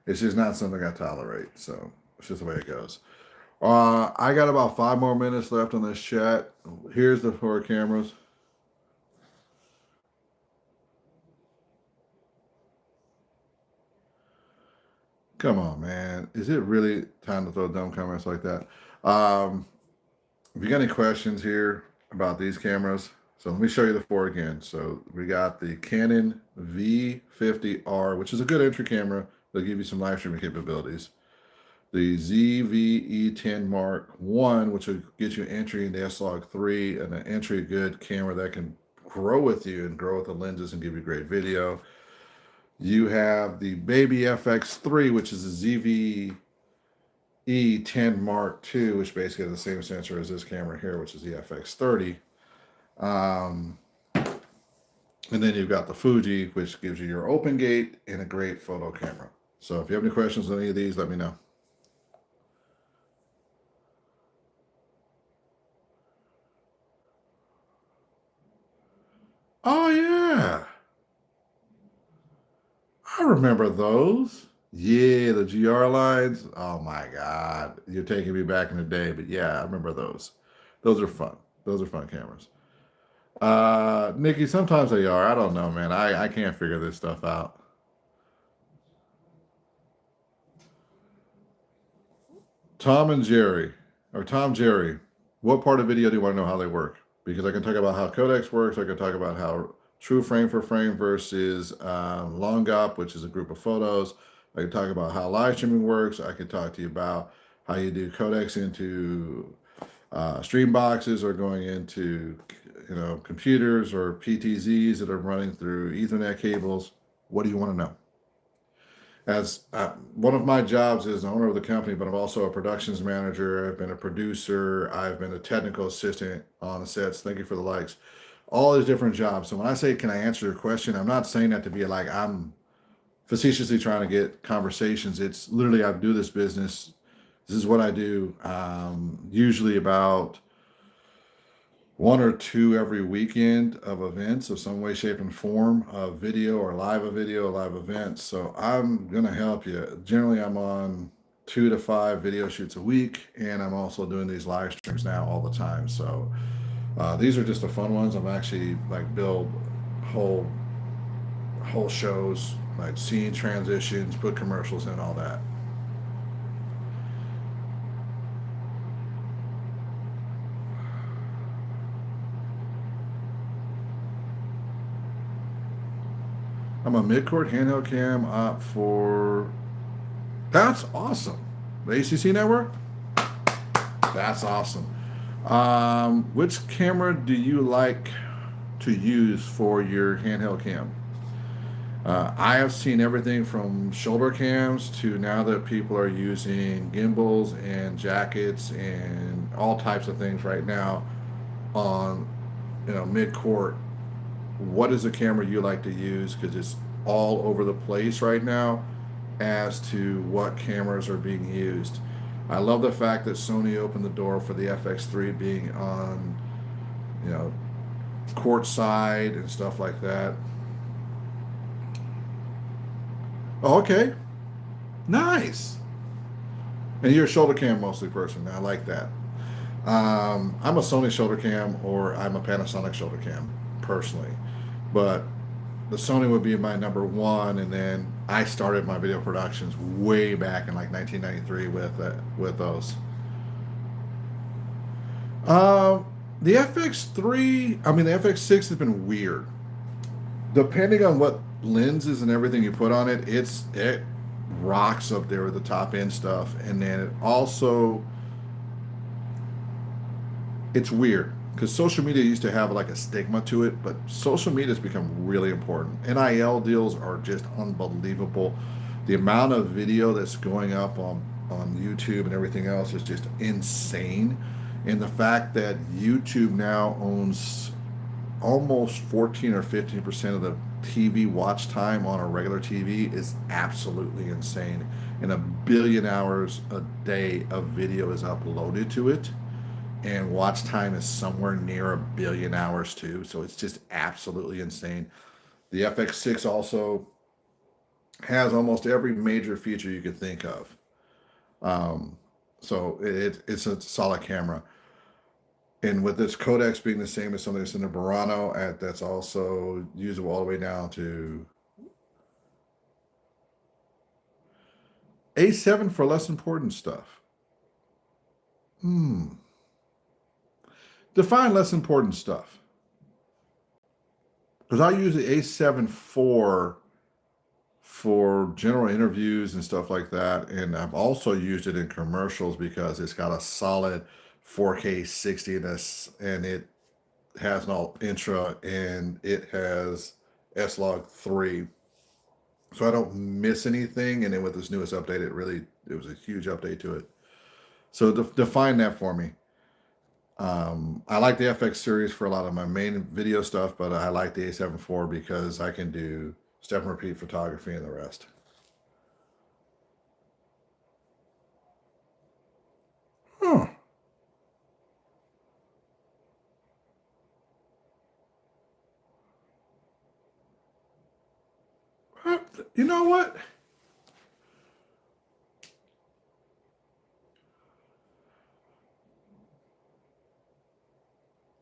It's just not something I tolerate. So it's just the way it goes. I got about 5 more minutes left on this chat. Here's the 4 cameras. Come on, man. Is it really time to throw dumb comments like that? Um, if you got any questions here about these cameras, so let me show you the 4 again. So we got the Canon V50R, which is a good entry camera. They'll give you some live streaming capabilities. The ZV-E10 Mark I, which will get you entry into S-Log3 and an entry good camera that can grow with you and grow with the lenses and give you great video. You have the Baby FX3, which is a ZV-E10 Mark II, which basically has the same sensor as this camera here, which is the FX30. And then you've got the Fuji, which gives you your open gate and a great photo camera. So if you have any questions on any of these, let me know. Oh, yeah. I remember those. Yeah, the GR lines. Oh my God. You're taking me back in the day, but yeah, I remember those. Those are fun. Those are fun cameras. Nikki, sometimes they are. I don't know, man. I can't figure this stuff out. Tom and Jerry, or Tom Jerry, what part of video do you want to know how they work? Because I can talk about how codecs works. I can talk about how true frame for frame versus long op, which is a group of photos. I can talk about how live streaming works. I can talk to you about how you do codecs into stream boxes or going into computers or PTZs that are running through Ethernet cables. What do you want to know? As one of my jobs is owner of the company, but I'm also a productions manager. I've been a producer. I've been a technical assistant on the sets. Thank you for the likes. All these different jobs. So when I say, can I answer your question? I'm not saying that to be like I'm facetiously trying to get conversations. It's literally, I do this business. This is what I do. Usually about 1 or 2 every weekend of events of some way, shape, and form of video or live live events. So I'm gonna help you. Generally, I'm on 2 to 5 video shoots a week, and I'm also doing these live streams now all the time. So these are just the fun ones. I'm actually like build whole whole shows, like scene transitions, put commercials in, all that. I'm a mid-court handheld cam op for. That's awesome. The ACC network. That's awesome. Which camera do you like to use for your handheld cam? I have seen everything from shoulder cams to now that people are using gimbals and jackets and all types of things right now on mid-court. What is the camera you like to use? Because it's all over the place right now as to what cameras are being used. I love the fact that Sony opened the door for the FX3 being on, you know, court side and stuff like that. Oh, okay, nice. And you're a shoulder cam mostly person. I like that. I'm a Sony shoulder cam or I'm a Panasonic shoulder cam personally, but the Sony would be my number one. And then I started my video productions way back in like 1993 with those. Um, the FX3, I mean the FX6 has been weird. Depending on what lenses and everything you put on it, it rocks up there with the top end stuff, and then it also it's weird because social media used to have like a stigma to it, but social media has become really important. NIL deals are just unbelievable. The amount of video that's going up on YouTube and everything else is just insane. And the fact that YouTube now owns almost 14 or 15% of the TV watch time on a regular TV is absolutely insane. And 1 billion hours a day of video is uploaded to it. And watch time is somewhere near 1 billion hours too. So it's just absolutely insane. The FX6 also has almost every major feature you could think of. Um, so it's a solid camera. And with its codecs being the same as something that's in the Burano, that's also usable all the way down to A7 for less important stuff. Define less important stuff. Because I use the A7 for general interviews and stuff like that. And I've also used it in commercials because it's got a solid 4K 60ness, and it has an alt intra, and it has S-Log 3. So I don't miss anything. And then with this newest update, it was a huge update to it. So define that for me. I like the FX series for a lot of my main video stuff, but I like the A7 IV because I can do step and repeat photography and the rest. Huh. You know what?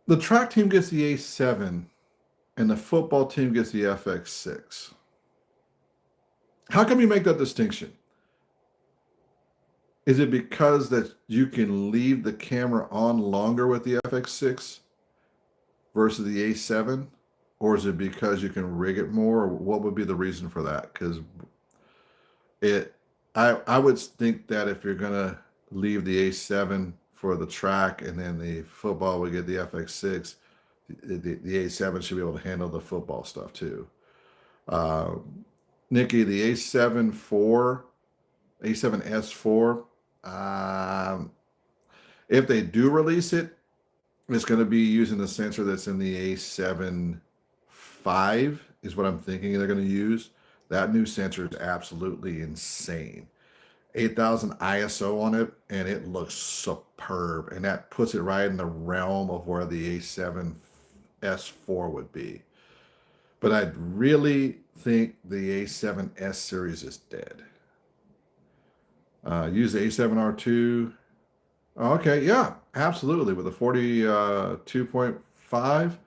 The track team gets the A7 and the football team gets the FX6. How come you make that distinction? Is it because that you can leave the camera on longer with the FX6 versus the A7? Or is it because you can rig it more? Or what would be the reason for that? Because I would think that if you're gonna leave the A7 for the track and then the football would get the FX6, the A7 should be able to handle the football stuff too. Nikki, the A7S4, if they do release it, it's going to be using the sensor that's in the A7 V is what I'm thinking they're going to use. That new sensor is absolutely insane. 8,000 ISO on it, and it looks superb. And that puts it right in the realm of where the A7S4 would be. But I really think the A7S series is dead. Use the A7R2. Oh, okay, yeah, absolutely. With a 42.5.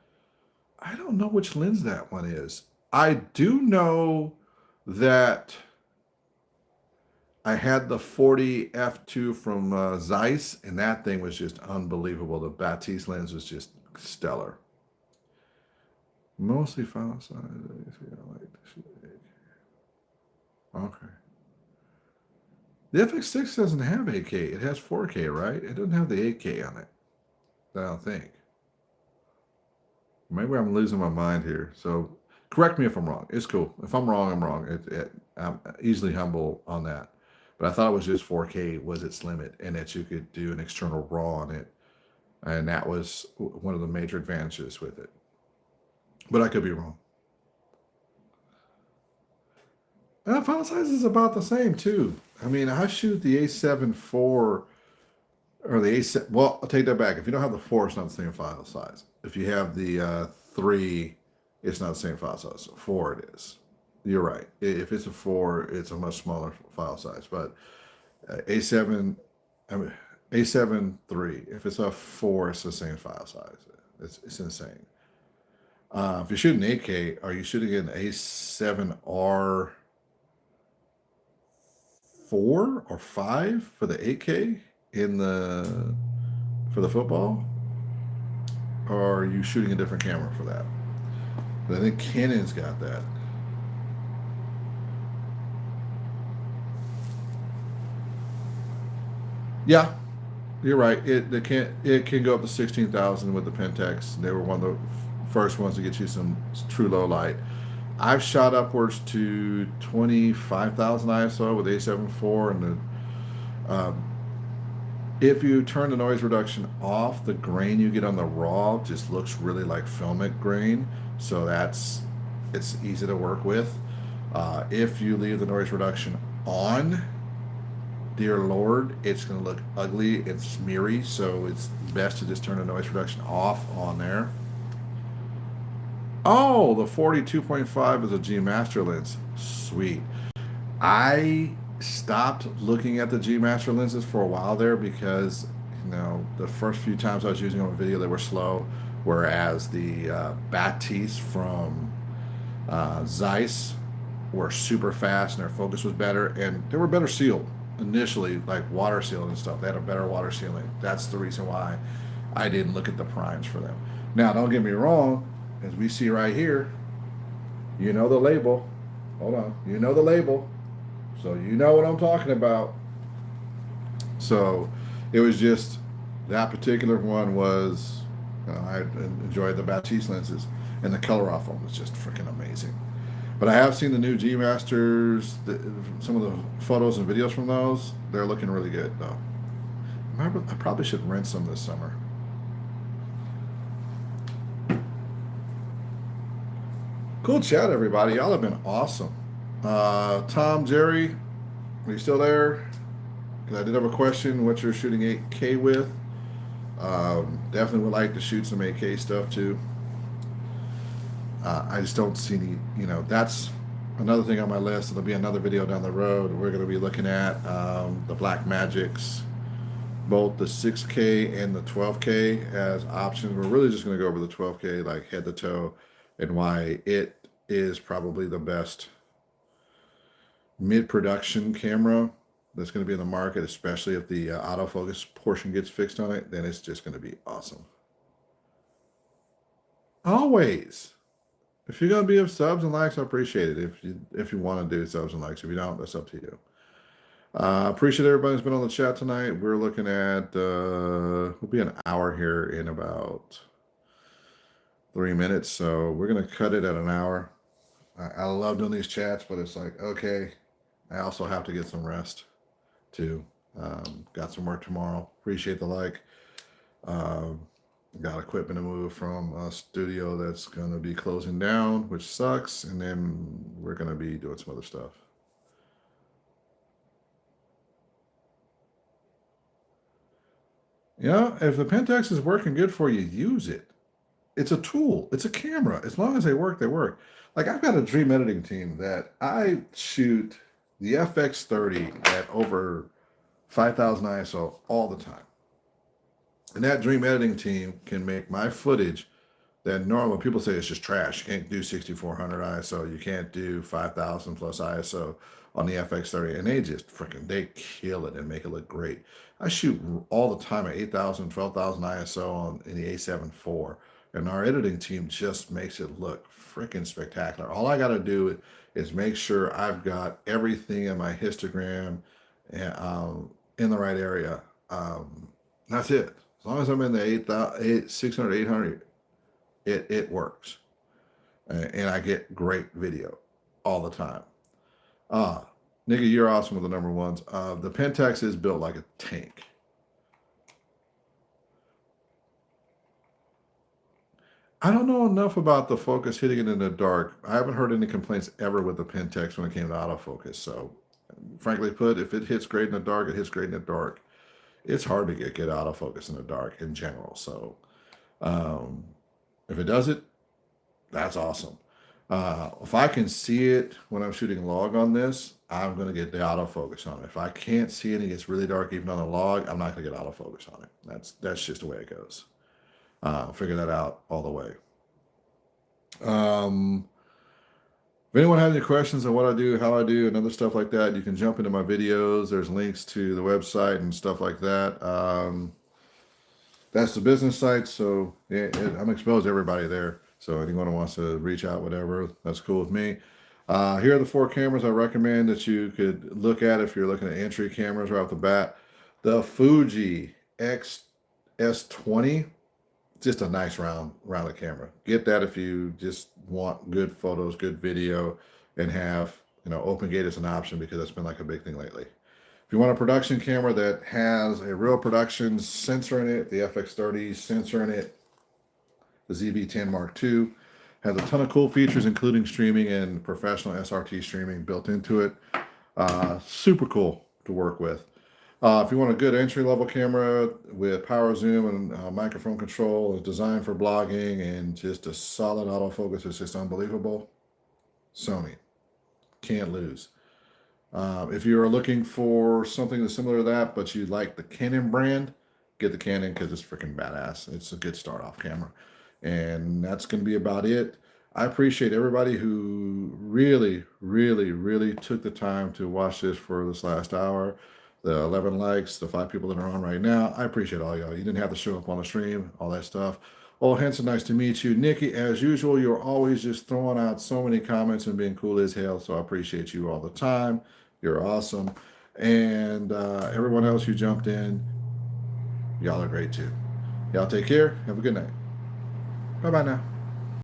I don't know which lens that one is. I do know that I had the 40 f2 from Zeiss, and that thing was just unbelievable. The Batiste lens was just stellar. Mostly file size. Okay. The FX6 doesn't have 8K. It has 4K, right? It doesn't have the 8K on it. I don't think. Maybe I'm losing my mind here. So correct me if I'm wrong. It's cool. If I'm wrong, I'm wrong. I'm easily humble on that. But I thought it was just 4K was its limit, and that you could do an external RAW on it. And that was one of the major advantages with it. But I could be wrong. File size is about the same too. I mean, I shoot the A7 IV or the A7. Well, I'll take that back. If you don't have the 4, it's not the same file size. If you have the 3, it's not the ssame file size. 4 it is. You're right. If it's a 4, it's a much smaller file size. But A7, I mean, A7 III. If it's a 4, it's the same file size. It's insane. If you're shooting 8K, are you shooting an A7R 4 or 5 for the 8K for the football? Or are you shooting a different camera for that? But I think Canon's got that. Yeah, you're right. It can go up to 16,000 with the Pentax. They were one of the first ones to get you some true low light. I've shot upwards to 25,000 ISO with A7 IV, and If you turn the noise reduction off, the grain you get on the raw just looks really like filmic grain. So it's easy to work with. If you leave the noise reduction on, dear Lord, it's going to look ugly and smeary. So it's best to just turn the noise reduction off on there. Oh, the 42.5 is a G Master lens. Sweet. I stopped looking at the G Master lenses for a while there because, the first few times I was using them on video, they were slow, whereas the Batiste from Zeiss were super fast and their focus was better and they were better sealed initially, like water sealed and stuff. They had a better water sealing. That's the reason why I didn't look at the primes for them. Now, don't get me wrong, as we see right here, the label. Hold on. The label. So you know what I'm talking about. So it was just that particular one was, I enjoyed the Batiste lenses and the color off them was just freaking amazing. But I have seen the new G Masters, some of the photos and videos from those. They're looking really good though. I probably should rent some this summer. Cool chat, everybody. Y'all have been awesome. Tom, Jerry, are you still there? Because I did have a question, what you're shooting 8K with. Definitely would like to shoot some 8K stuff too. I just don't see any, that's another thing on my list. It'll be another video down the road. We're going to be looking at the Black Magics, both the 6K and the 12K as options. We're really just going to go over the 12K like head to toe and why it is probably the best mid-production camera that's going to be in the market, especially if the autofocus portion gets fixed on it. Then it's just going to be awesome. Always. If you're going to be of subs and likes, I appreciate it. If you want to do subs and likes. If you don't, that's up to you. Appreciate everybody who's been on the chat tonight. We're looking at, we'll be an hour here in about 3 minutes. So we're going to cut it at an hour. I love doing these chats, but it's like, okay, I also have to get some rest too. Got some work tomorrow. Appreciate the like. Got equipment to move from a studio that's going to be closing down, which sucks. And then we're going to be doing some other stuff. If the Pentax is working good for you, use it. It's a tool. It's a camera. As long as they work, they work. Like I've got a dream editing team that I shoot the FX30 at over 5,000 ISO all the time. And that dream editing team can make my footage that normal people say it's just trash. You can't do 6,400 ISO. You can't do 5,000 plus ISO on the FX30. And they kill it and make it look great. I shoot all the time at 8,000, 12,000 ISO in the A7 IV. And our editing team just makes it look freaking spectacular. All I got to do is make sure I've got everything in my histogram in the right area. That's it. As long as I'm in the 600, 800, it works. And I get great video all the time. Nigga, you're awesome with the number ones. The Pentax is built like a tank. I don't know enough about the focus hitting it in the dark. I haven't heard any complaints ever with the Pentax when it came to autofocus. So, frankly put, if it hits great in the dark, it hits great in the dark. It's hard to get autofocus in the dark in general. So, if it does it, that's awesome. If I can see it when I'm shooting log on this, I'm going to get the autofocus on it. If I can't see it and it gets really dark even on the log, I'm not going to get autofocus on it. That's just the way it goes. Figure that out all the way. If anyone has any questions on what I do, how I do, and other stuff like that, you can jump into my videos. There's links to the website and stuff like that. That's the business site, so I'm exposed to everybody there. So anyone who wants to reach out, whatever, that's cool with me. Here are the 4 cameras I recommend that you could look at if you're looking at entry cameras right off the bat. The Fuji XS20. Just a nice rounded camera. Get that if you just want good photos, good video, and have open gate as an option because that's been like a big thing lately. If you want a production camera that has a real production sensor in it, the FX30 sensor in it, the ZV-10 Mark II has a ton of cool features, including streaming and professional SRT streaming built into it. Super cool to work with. If you want a good entry-level camera with power zoom and microphone control, it's designed for blogging and just a solid autofocus, it's just unbelievable. Sony, can't lose. If you're looking for something that's similar to that, but you like the Canon brand, get the Canon because it's freaking badass. It's a good start-off camera. And that's going to be about it. I appreciate everybody who really, really, really took the time to watch this for this last hour. The 11 likes, the 5 people that are on right now. I appreciate all y'all. You didn't have to show up on the stream, all that stuff. Oh, Henson, nice to meet you. Nikki, as usual, you're always just throwing out so many comments and being cool as hell. So I appreciate you all the time. You're awesome. And everyone else who jumped in, y'all are great too. Y'all take care. Have a good night. Bye-bye now.